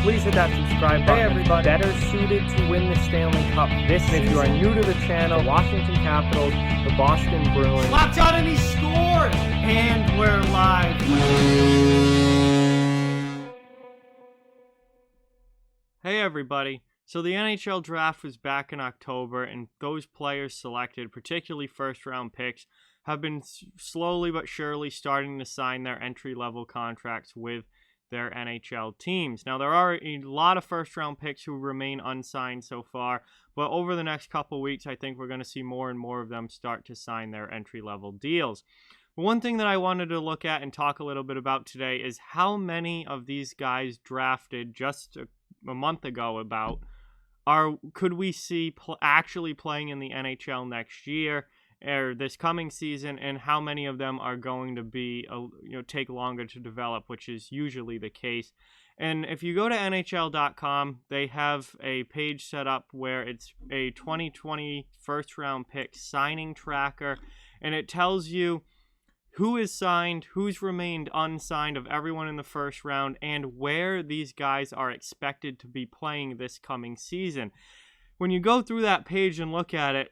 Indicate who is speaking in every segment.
Speaker 1: please hit that subscribe button. Hey everybody, better suited to win the Stanley Cup this season. If you are new to the channel, Washington Capitals, the Boston Bruins.
Speaker 2: Locked on and he scored! And we're live. Hey everybody. So the NHL Draft was back in October, and those players selected, particularly first-round picks, have been slowly but surely starting to sign their entry-level contracts with their NHL teams. Now, there are a lot of first-round picks who remain unsigned so far, but over the next couple weeks, I think we're going to see more and more of them start to sign their entry-level deals. But one thing that I wanted to look at and talk a little bit about today is how many of these guys drafted just a month ago could we see actually playing in the NHL next year or this coming season, and how many of them are going to be take longer to develop, which is usually the case. And if you go to NHL.com, they have a page set up where it's a 2020 first round pick signing tracker, and it tells you who is signed, who's remained unsigned of everyone in the first round, and where these guys are expected to be playing this coming season. When you go through that page and look at it,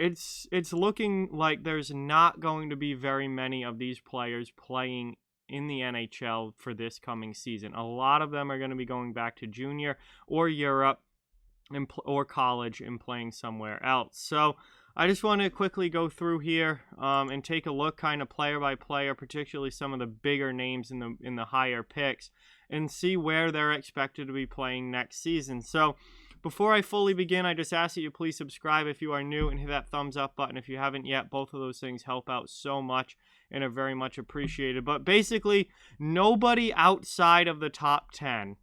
Speaker 2: it's looking like there's not going to be very many of these players playing in the NHL for this coming season. A lot of them are going to be going back to junior or Europe or college and playing somewhere else. So I just want to quickly go through here and take a look kind of player by player, particularly some of the bigger names in the higher picks, and see where they're expected to be playing next season. So before I fully begin, I just ask that you please subscribe if you are new and hit that thumbs up button if you haven't yet. Both of those things help out so much and are very much appreciated. But basically, nobody outside of the top 10,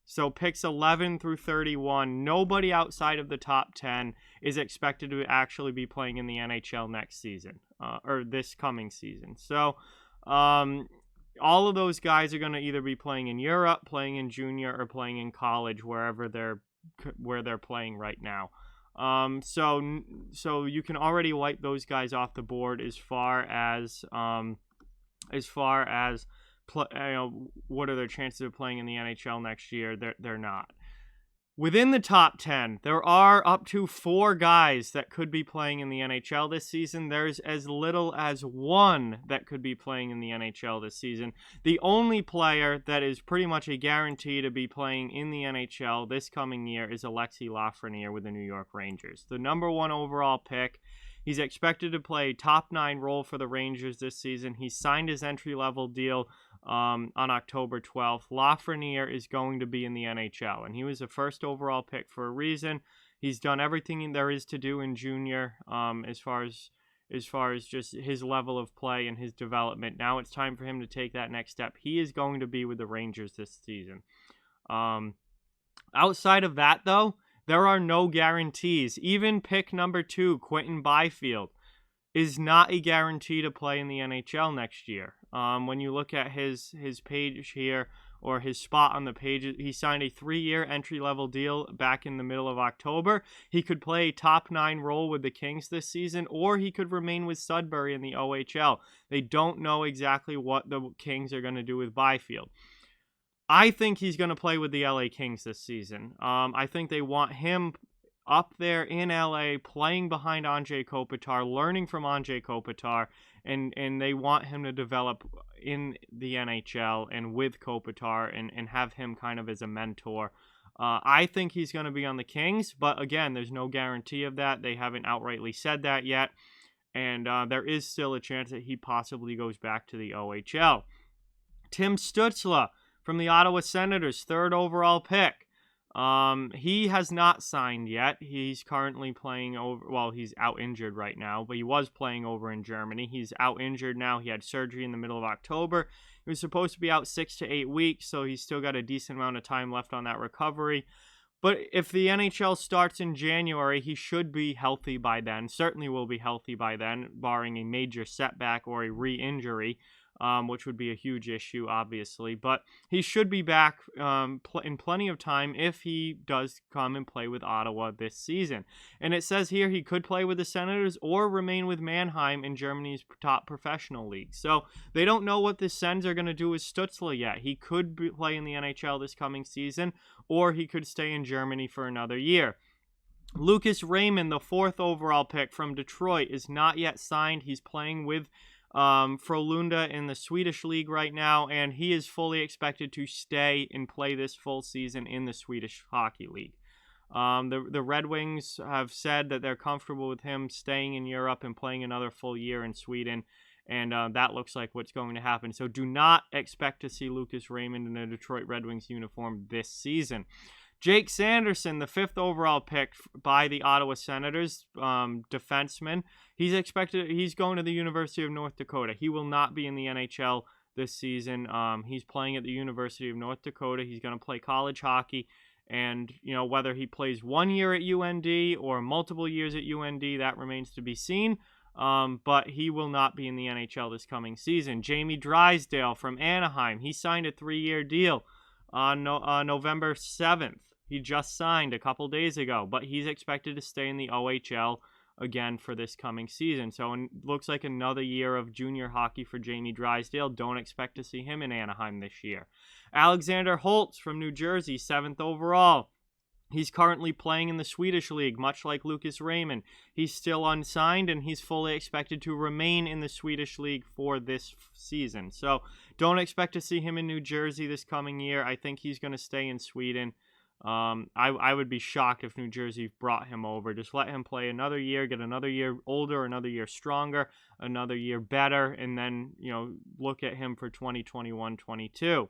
Speaker 2: so picks 11 through 31, nobody outside of the top 10 is expected to actually be playing in the NHL next season, or this coming season. So all of those guys are going to either be playing in Europe, playing in junior, or playing in college, where they're playing right now. So you can already wipe those guys off the board as far as what are their chances of playing in the NHL next year. They're not. Within the top 10, there are up to 4 guys that could be playing in the NHL this season. There's as little as 1 that could be playing in the NHL this season. The only player that is pretty much a guarantee to be playing in the NHL this coming year is Alexi Lafranier with the New York Rangers. The number 1 overall pick. He's expected to play a top 9 role for the Rangers this season. He signed his entry-level deal on October 12th. Lafreniere is going to be in the NHL, and he was a first overall pick for a reason. He's done everything there is to do in junior as far as just his level of play and his development. Now it's time for him to take that next step. He is going to be with the Rangers this season. Outside of that, though, there are no guarantees. Even pick number 2, Quentin Byfield, is not a guarantee to play in the NHL next year. When you look at his page here, or his spot on the page, he signed a 3-year entry-level deal back in the middle of October. He could play a top 9 role with the Kings this season, or he could remain with Sudbury in the OHL. They don't know exactly what the Kings are going to do with Byfield. I think he's going to play with the LA Kings this season. I think they want him up there in LA, playing behind Anze Kopitar, learning from Anze Kopitar, and they want him to develop in the NHL and with Kopitar and have him kind of as a mentor. I think he's going to be on the Kings, but again, there's no guarantee of that. They haven't outrightly said that yet, and there is still a chance that he possibly goes back to the OHL. Tim Stützle from the Ottawa Senators, 3rd overall pick. He has not signed yet. He's currently playing over, well, he's out injured right now, but he was playing over in Germany. He's out injured now. He had surgery in the middle of October. He was supposed to be out 6 to 8 weeks, so he's still got a decent amount of time left on that recovery. But if the NHL starts in January, he should be healthy by then. Certainly will be healthy by then, barring a major setback or a re-injury. which would be a huge issue, obviously. But he should be back in plenty of time if he does come and play with Ottawa this season. And it says here he could play with the Senators or remain with Mannheim in Germany's top professional league. So they don't know what the Sens are going to do with Stützle yet. He could play in the NHL this coming season, or he could stay in Germany for another year. Lucas Raymond, the 4th overall pick from Detroit, is not yet signed. He's playing with Frölunda in the Swedish league right now, and he is fully expected to stay and play this full season in the Swedish hockey league. The Red Wings have said that they're comfortable with him staying in Europe and playing another full year in Sweden, and that looks like what's going to happen. So do not expect to see Lucas Raymond in a Detroit Red Wings uniform this season. Jake Sanderson, the 5th overall pick by the Ottawa Senators, defenseman. He's going to the University of North Dakota. He will not be in the NHL this season. He's playing at the University of North Dakota. He's going to play college hockey. And, whether he plays 1 year at UND or multiple years at UND, that remains to be seen. But he will not be in the NHL this coming season. Jamie Drysdale from Anaheim. He signed a 3-year deal on November 7th. He just signed a couple days ago, but he's expected to stay in the OHL again for this coming season. So it looks like another year of junior hockey for Jamie Drysdale. Don't expect to see him in Anaheim this year. Alexander Holtz from New Jersey, 7th overall. He's currently playing in the Swedish league, much like Lucas Raymond. He's still unsigned, and he's fully expected to remain in the Swedish league for this season. So don't expect to see him in New Jersey this coming year. I think he's going to stay in Sweden. I would be shocked if New Jersey brought him over. Just let him play another year, get another year older, another year stronger, another year better, and then, look at him for 2021-22.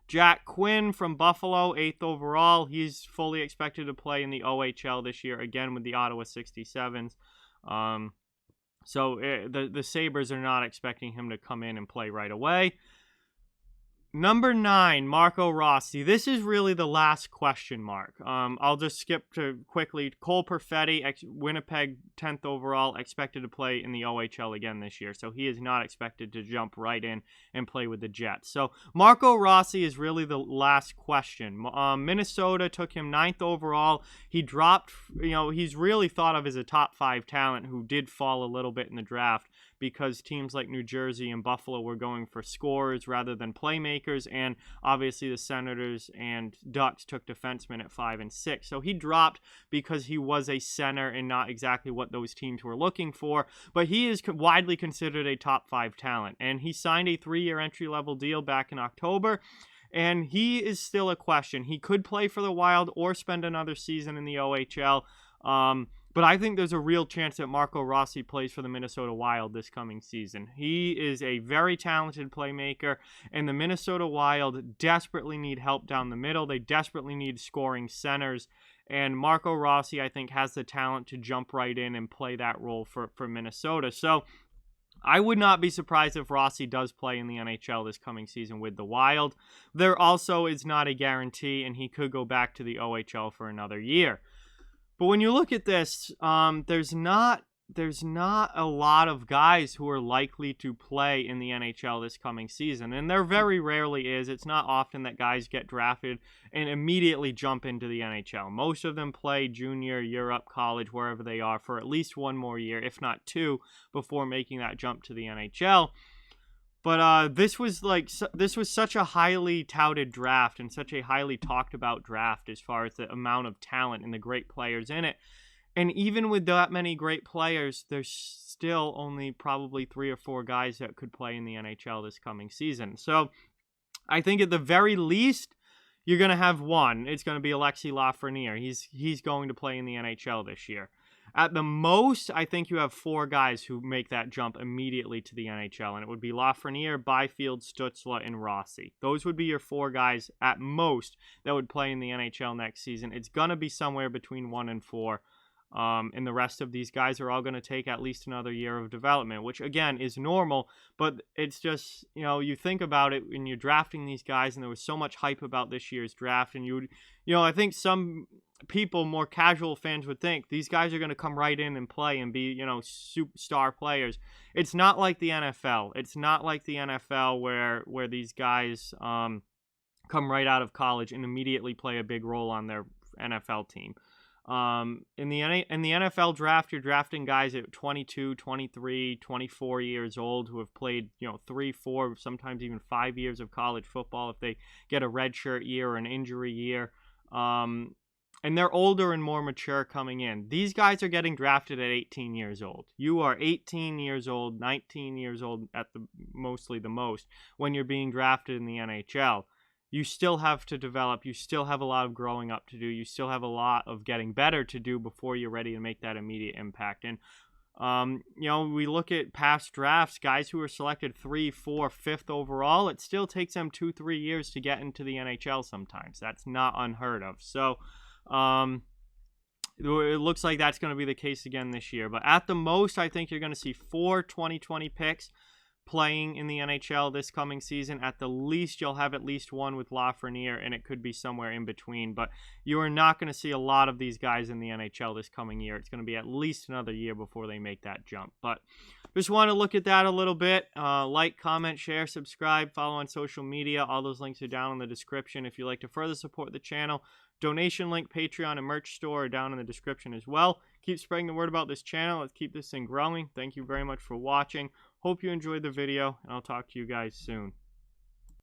Speaker 2: Jack Quinn from Buffalo, 8th overall. He's fully expected to play in the OHL this year, again with the Ottawa 67s. So the Sabres are not expecting him to come in and play right away. Number 9, Marco Rossi. This is really the last question mark. I'll just skip to quickly. Cole Perfetti, Winnipeg, 10th overall, expected to play in the OHL again this year. So he is not expected to jump right in and play with the Jets. So Marco Rossi is really the last question. Minnesota took him 9th overall. He dropped, he's really thought of as a top 5 talent who did fall a little bit in the draft, because teams like New Jersey and Buffalo were going for scorers rather than playmakers, and obviously the Senators and Ducks took defensemen at 5 and 6. So he dropped because he was a center and not exactly what those teams were looking for, but he is widely considered a top 5 talent, and he signed a 3-year entry-level deal back in October. And he is still a question. He could play for the Wild or spend another season in the OHL. But I think there's a real chance that Marco Rossi plays for the Minnesota Wild this coming season. He is a very talented playmaker, and the Minnesota Wild desperately need help down the middle. They desperately need scoring centers, and Marco Rossi, I think, has the talent to jump right in and play that role for Minnesota. So I would not be surprised if Rossi does play in the NHL this coming season with the Wild. There also is not a guarantee, and he could go back to the OHL for another year. But when you look at this, there's not a lot of guys who are likely to play in the NHL this coming season. And there very rarely is. It's not often that guys get drafted and immediately jump into the NHL. Most of them play junior, Europe, college, wherever they are, for at least one more year, if not 2, before making that jump to the NHL. But this was such a highly touted draft and such a highly talked about draft as far as the amount of talent and the great players in it. And even with that many great players, there's still only probably 3 or 4 guys that could play in the NHL this coming season. So I think at the very least, you're going to have one. It's going to be Alexi Lafranier. He's going to play in the NHL this year. At the most, I think you have 4 guys who make that jump immediately to the NHL, and it would be Lafreniere, Byfield, Stützle, and Rossi. Those would be your 4 guys at most that would play in the NHL next season. It's going to be somewhere between 1 and 4, and the rest of these guys are all going to take at least another year of development, which, again, is normal, but it's just, you think about it when you're drafting these guys, and there was so much hype about this year's draft, and I think some people, more casual fans would think these guys are going to come right in and play and be, superstar players. It's not like the NFL. It's not like the NFL where these guys come right out of college and immediately play a big role on their NFL team. In the NFL draft, you're drafting guys at 22, 23, 24 years old who have played, 3, 4, sometimes even 5 years of college football if they get a redshirt year or an injury year. And they're older and more mature coming in. These guys are getting drafted at 18 years old. You are 18 years old, 19 years old at mostly the most when you're being drafted in the NHL. You still have to develop. You still have a lot of growing up to do. You still have a lot of getting better to do before you're ready to make that immediate impact. And, we look at past drafts, guys who are selected 3, 4, 5th overall, it still takes them 2-3 years to get into the NHL sometimes. That's not unheard of. So, it looks like that's going to be the case again this year. But at the most, I think you're going to see 4 2020 picks playing in the NHL this coming season. At the least, you'll have at least one with Lafranier, and it could be somewhere in between. But you are not going to see a lot of these guys in the NHL this coming year. It's going to be at least another year before they make that jump. But just want to look at that a little bit. Like, comment, share, subscribe, follow on social media. All those links are down in the description. If you'd like to further support the channel, donation link, Patreon, and merch store are down in the description as well. Keep spreading the word about this channel. Let's keep this thing growing. Thank you very much for watching. Hope you enjoyed the video, and I'll talk to you guys soon.